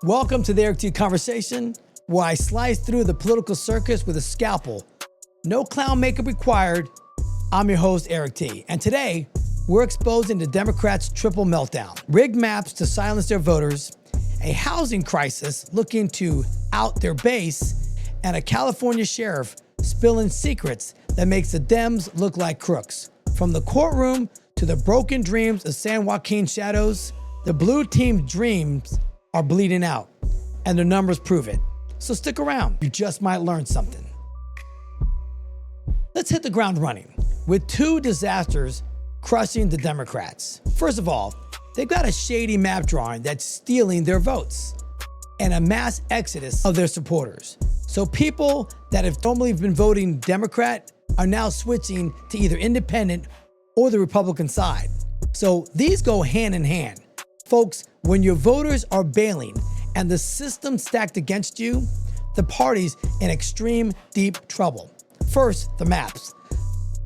Welcome to the TheEricTConversation, where I slice through the political circus with a scalpel. No clown makeup required. I'm your host, Eric T. And today, we're exposing the Democrats' triple meltdown. Rigged maps to silence their voters, a housing crisis looking to out their base, and a California sheriff spilling secrets that makes the Dems look like crooks. From the courtroom to the broken dreams of San Joaquin shadows, the blue team's dreams are bleeding out, and the numbers prove it. So stick around, you just might learn something. Let's hit the ground running with two disasters crushing the Democrats. First of all, they've got a shady map drawing that's stealing their votes and a mass exodus of their supporters. So people that have normally been voting Democrat are now switching to either independent or the Republican side. So these go hand in hand. Folks, when your voters are bailing and the system stacked against you, the party's in extreme deep trouble. First, the maps.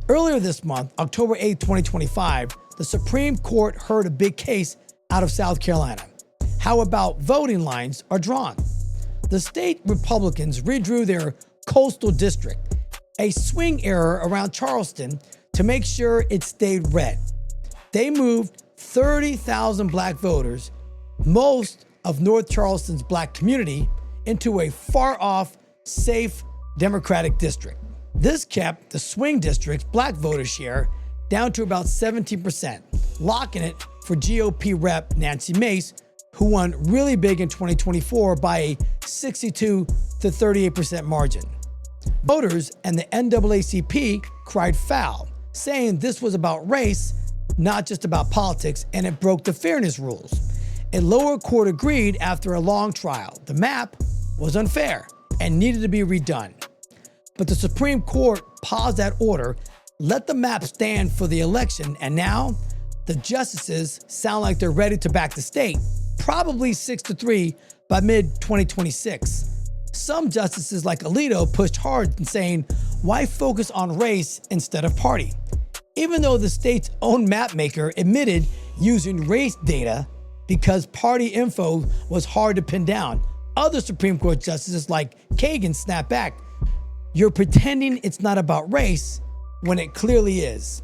Earlier this month, October 8, 2025, the Supreme Court heard a big case out of South Carolina. How about voting lines are drawn? The state Republicans redrew their coastal district, a swing error around Charleston, to make sure it stayed red. They moved 30,000 black voters, most of North Charleston's black community, into a far-off, safe Democratic district. This kept the swing district's black voter share down to about 17%, locking it for GOP rep Nancy Mace, who won really big in 2024 by a 62 to 38% margin. Voters and the NAACP cried foul, saying this was about race, not just about politics, and it broke the fairness rules. A lower court agreed after a long trial. The map was unfair and needed to be redone. But the Supreme Court paused that order, let the map stand for the election, and now the justices sound like they're ready to back the state, probably 6-3 by mid-2026. Some justices like Alito pushed hard in saying, why focus on race instead of party? Even though the state's own map maker admitted using race data because party info was hard to pin down, other Supreme Court justices like Kagan snapped back. You're pretending it's not about race when it clearly is.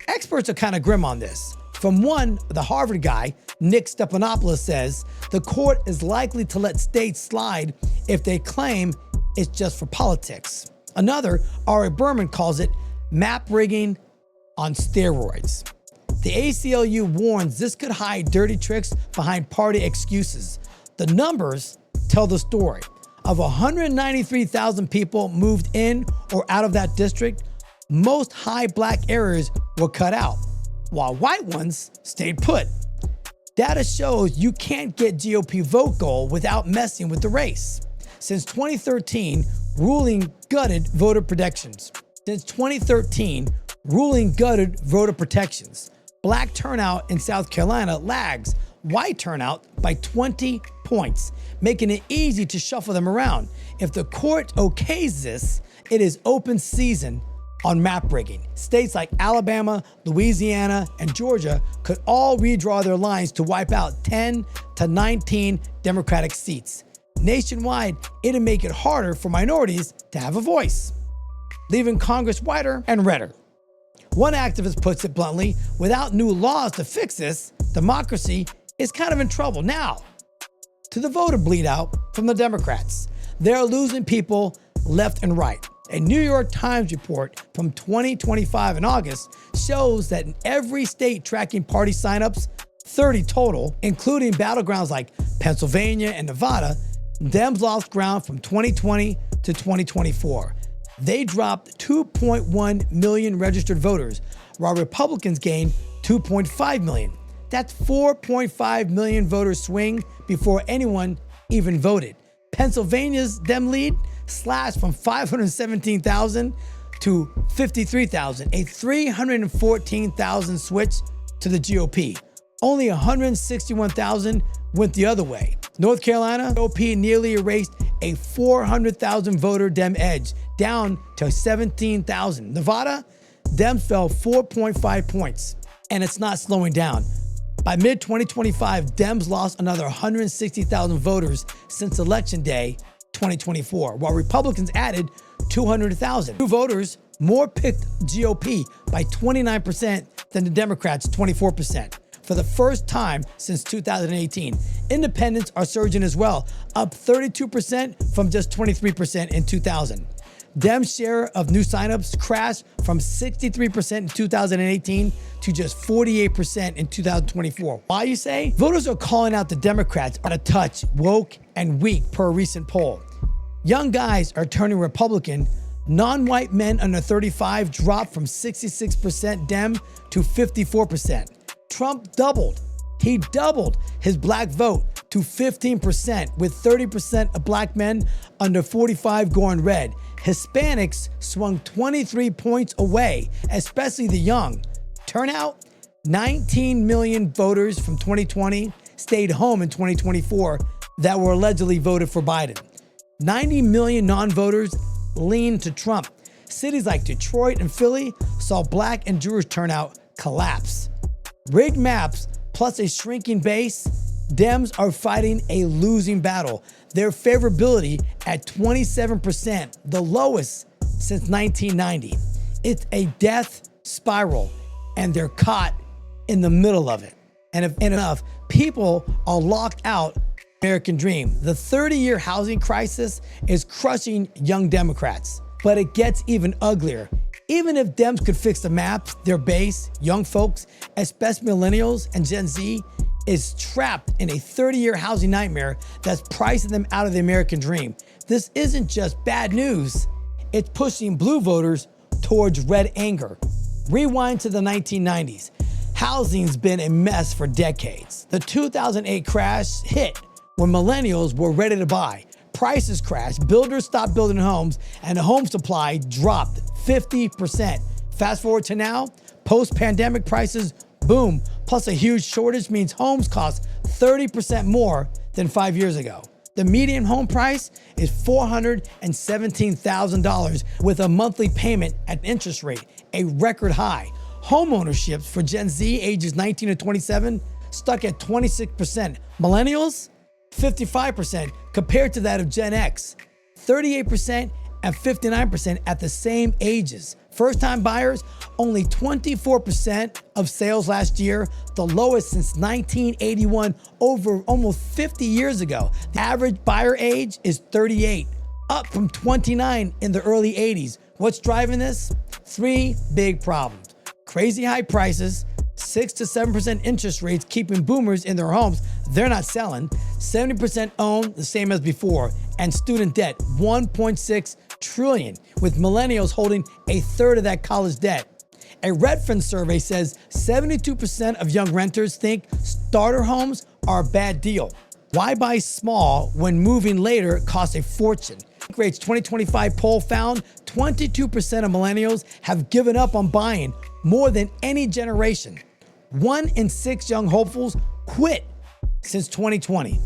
Experts are kind of grim on this. From one, the Harvard guy, Nick Stephanopoulos, says the court is likely to let states slide if they claim it's just for politics. Another, Ari Berman, calls it map rigging on steroids. The ACLU warns this could hide dirty tricks behind party excuses. The numbers tell the story. Of 193,000 people moved in or out of that district, most high black areas were cut out, while white ones stayed put. Data shows you can't get GOP vote goal without messing with the race. Since 2013, ruling gutted voter protections. Black turnout in South Carolina lags white turnout by 20 points, making it easy to shuffle them around. If the court okays this, it is open season on map rigging. States like Alabama, Louisiana, and Georgia could all redraw their lines to wipe out 10 to 19 Democratic seats. Nationwide, it'll make it harder for minorities to have a voice, leaving Congress whiter and redder. One activist puts it bluntly, without new laws to fix this, democracy is kind of in trouble. Now, to the voter bleed out from the Democrats. They're losing people left and right. A New York Times report from 2025 in August shows that in every state tracking party signups, 30 total, including battlegrounds like Pennsylvania and Nevada, Dems lost ground from 2020 to 2024. They dropped 2.1 million registered voters, while Republicans gained 2.5 million. That's 4.5 million voters swing before anyone even voted. Pennsylvania's Dem lead slashed from 517,000 to 53,000, a 314,000 switch to the GOP. Only 161,000 went the other way. North Carolina, GOP nearly erased a 400,000 voter Dem edge, down to 17,000. Nevada, Dems fell 4.5 points, and it's not slowing down. By mid-2025, Dems lost another 160,000 voters since Election Day 2024, while Republicans added 200,000. New voters more picked GOP by 29% than the Democrats, 24%. For the first time since 2018, independents are surging as well, up 32% from just 23% in 2000. Dems' share of new signups crashed from 63% in 2018 to just 48% in 2024. Why, you say? Voters are calling out the Democrats out of touch, woke, and weak per a recent poll. Young guys are turning Republican. Non-white men under 35 dropped from 66% Dem to 54%. Trump doubled. He doubled his black vote to 15%, with 30% of black men under 45 going red. Hispanics swung 23 points away, especially the young. Turnout: 19 million voters from 2020 stayed home in 2024 that were allegedly voted for Biden. 90 million non-voters leaned to Trump. Cities like Detroit and Philly saw black and Jewish turnout collapse. Rigged maps plus a shrinking base, Dems are fighting a losing battle. Their favorability at 27%, the lowest since 1990. It's a death spiral, and they're caught in the middle of it. And if enough people are locked out of the American dream. The 30-year housing crisis is crushing young Democrats, but it gets even uglier. Even if Dems could fix the maps, their base, young folks, especially millennials and Gen Z, is trapped in a 30-year housing nightmare that's pricing them out of the American dream. This isn't just bad news. It's pushing blue voters towards red anger. Rewind to the 1990s. Housing's been a mess for decades. The 2008 crash hit when millennials were ready to buy. Prices crashed, builders stopped building homes, and the home supply dropped 50%. Fast forward to now, post-pandemic prices boom, plus a huge shortage means homes cost 30% more than 5 years ago. The median home price is $417,000 with a monthly payment at interest rate, a record high. Homeownership for Gen Z ages 19 to 27 stuck at 26%. Millennials, 55% compared to that of Gen X, 38% and 59% at the same ages. First-time buyers, only 24% of sales last year, the lowest since 1981, over almost 50 years ago. The average buyer age is 38, up from 29 in the early 80s. What's driving this? Three big problems. Crazy high prices, 6 to 7% interest rates keeping boomers in their homes. They're not selling. 70% own, the same as before. And student debt, $1.6 trillion, with millennials holding a third of that college debt. A Redfin survey says 72% of young renters think starter homes are a bad deal. Why buy small when moving later costs a fortune? Rate's 2025 poll found 22% of millennials have given up on buying, more than any generation. 1 in 6 young hopefuls quit since 2020.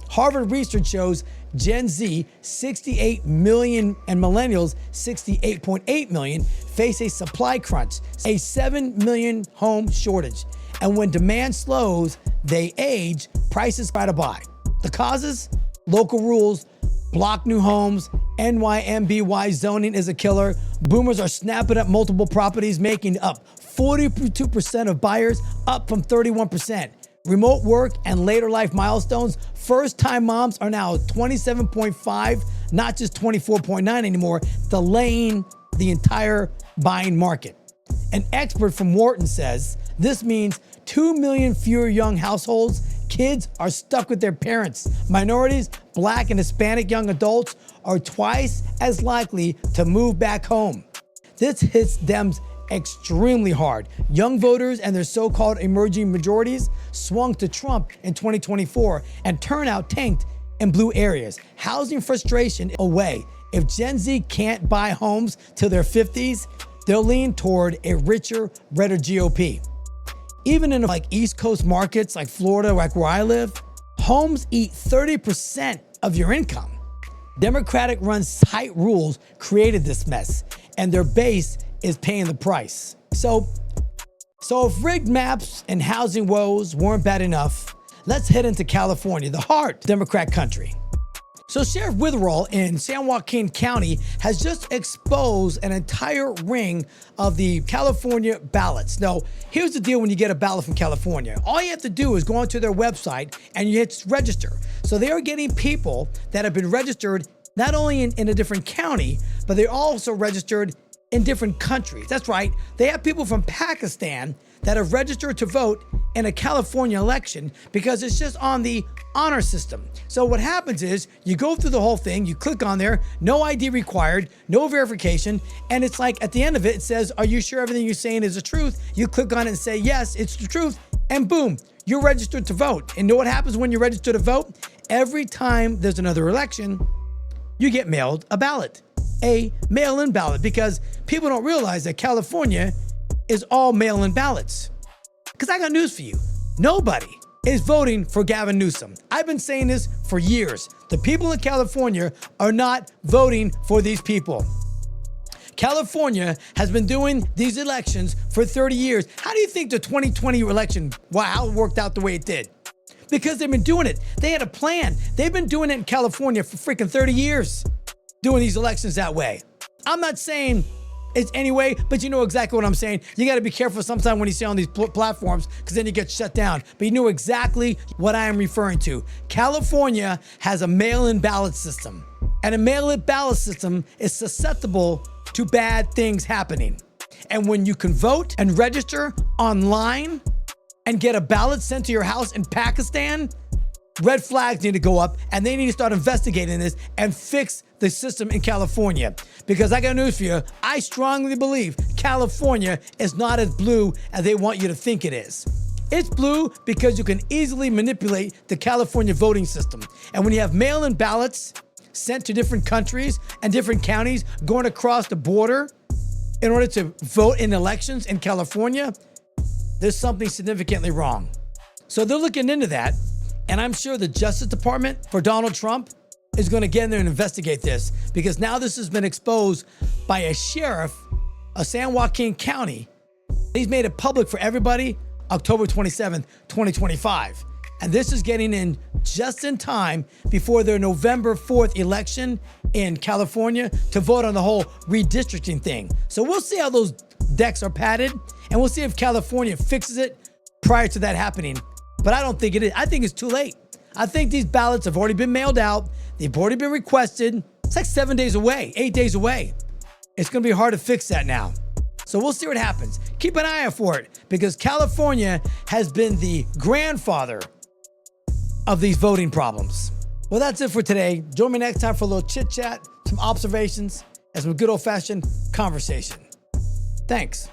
Harvard research shows Gen Z, 68 million, and millennials, 68.8 million, face a supply crunch, a 7 million home shortage. And when demand slows, they age, prices try to buy. The causes? Local rules, block new homes, NYMBY zoning is a killer. Boomers are snapping up multiple properties, making up 42% of buyers, up from 31%. Remote work and later life milestones, first-time moms are now 27.5, not just 24.9 anymore, delaying the entire buying market. An expert from Wharton says this means 2 million fewer young households. Kids are stuck with their parents. Minorities, Black and Hispanic young adults are twice as likely to move back home. This hits Dems extremely hard. Young voters and their so-called emerging majorities swung to Trump in 2024, and turnout tanked in blue areas. Housing frustration away. If Gen Z can't buy homes till their 50s, they'll lean toward a richer, redder GOP. Even in like East Coast markets like Florida, like where I live, homes eat 30% of your income. Democratic-run tight rules created this mess, and their base is paying the price. So So if rigged maps and housing woes weren't bad enough, let's head into California, the heart of Democrat country. So Sheriff Witherall in San Joaquin County has just exposed an entire ring of the California ballots. Now, here's the deal when you get a ballot from California. All you have to do is go onto their website and you hit register. So they are getting people that have been registered not only in a different county, but they're also registered in different countries. That's right. They have people from Pakistan that have registered to vote in a California election because it's just on the honor system. So what happens is you go through the whole thing, you click on there, no ID required, no verification, and it's like at the end of it, it says, are you sure everything you're saying is the truth? You click on it and say, yes, it's the truth, and boom, you're registered to vote. And know what happens when you're registered to vote? Every time there's another election, you get mailed a ballot, a mail-in ballot, because people don't realize that California is all mail-in ballots. Because I got news for you. Nobody is voting for Gavin Newsom. I've been saying this for years. The people in California are not voting for these people. California has been doing these elections for 30 years. How do you think the 2020 election, how it worked out the way it did? Because they've been doing it. They had a plan. They've been doing it in California for freaking 30 years, doing these elections that way. I'm not saying it's anyway, but you know exactly what I'm saying. You got to be careful sometimes when you say on these platforms, because then you get shut down. But you know exactly what I am referring to. California has a mail-in ballot system, and a mail-in ballot system is susceptible to bad things happening. And when you can vote and register online and get a ballot sent to your house in Pakistan, red flags need to go up, and they need to start investigating this and fix the system in California. Because I got news for you, I strongly believe California is not as blue as they want you to think it is. It's blue because you can easily manipulate the California voting system. And when you have mail-in ballots sent to different countries and different counties going across the border in order to vote in elections in California, there's something significantly wrong. So they're looking into that. And I'm sure the Justice Department for Donald Trump is going to get in there and investigate this, because now this has been exposed by a sheriff of San Joaquin County. He's made it public for everybody October 27th, 2025. And this is getting in just in time before their November 4th election in California to vote on the whole redistricting thing. So we'll see how those decks are padded, and we'll see if California fixes it prior to that happening. But I don't think it is. I think it's too late. I think these ballots have already been mailed out. They've already been requested. It's like 7 days away, 8 days away. It's going to be hard to fix that now. So we'll see what happens. Keep an eye out for it, because California has been the grandfather of these voting problems. Well, that's it for today. Join me next time for a little chit chat, some observations, and some good old fashioned conversation. Thanks.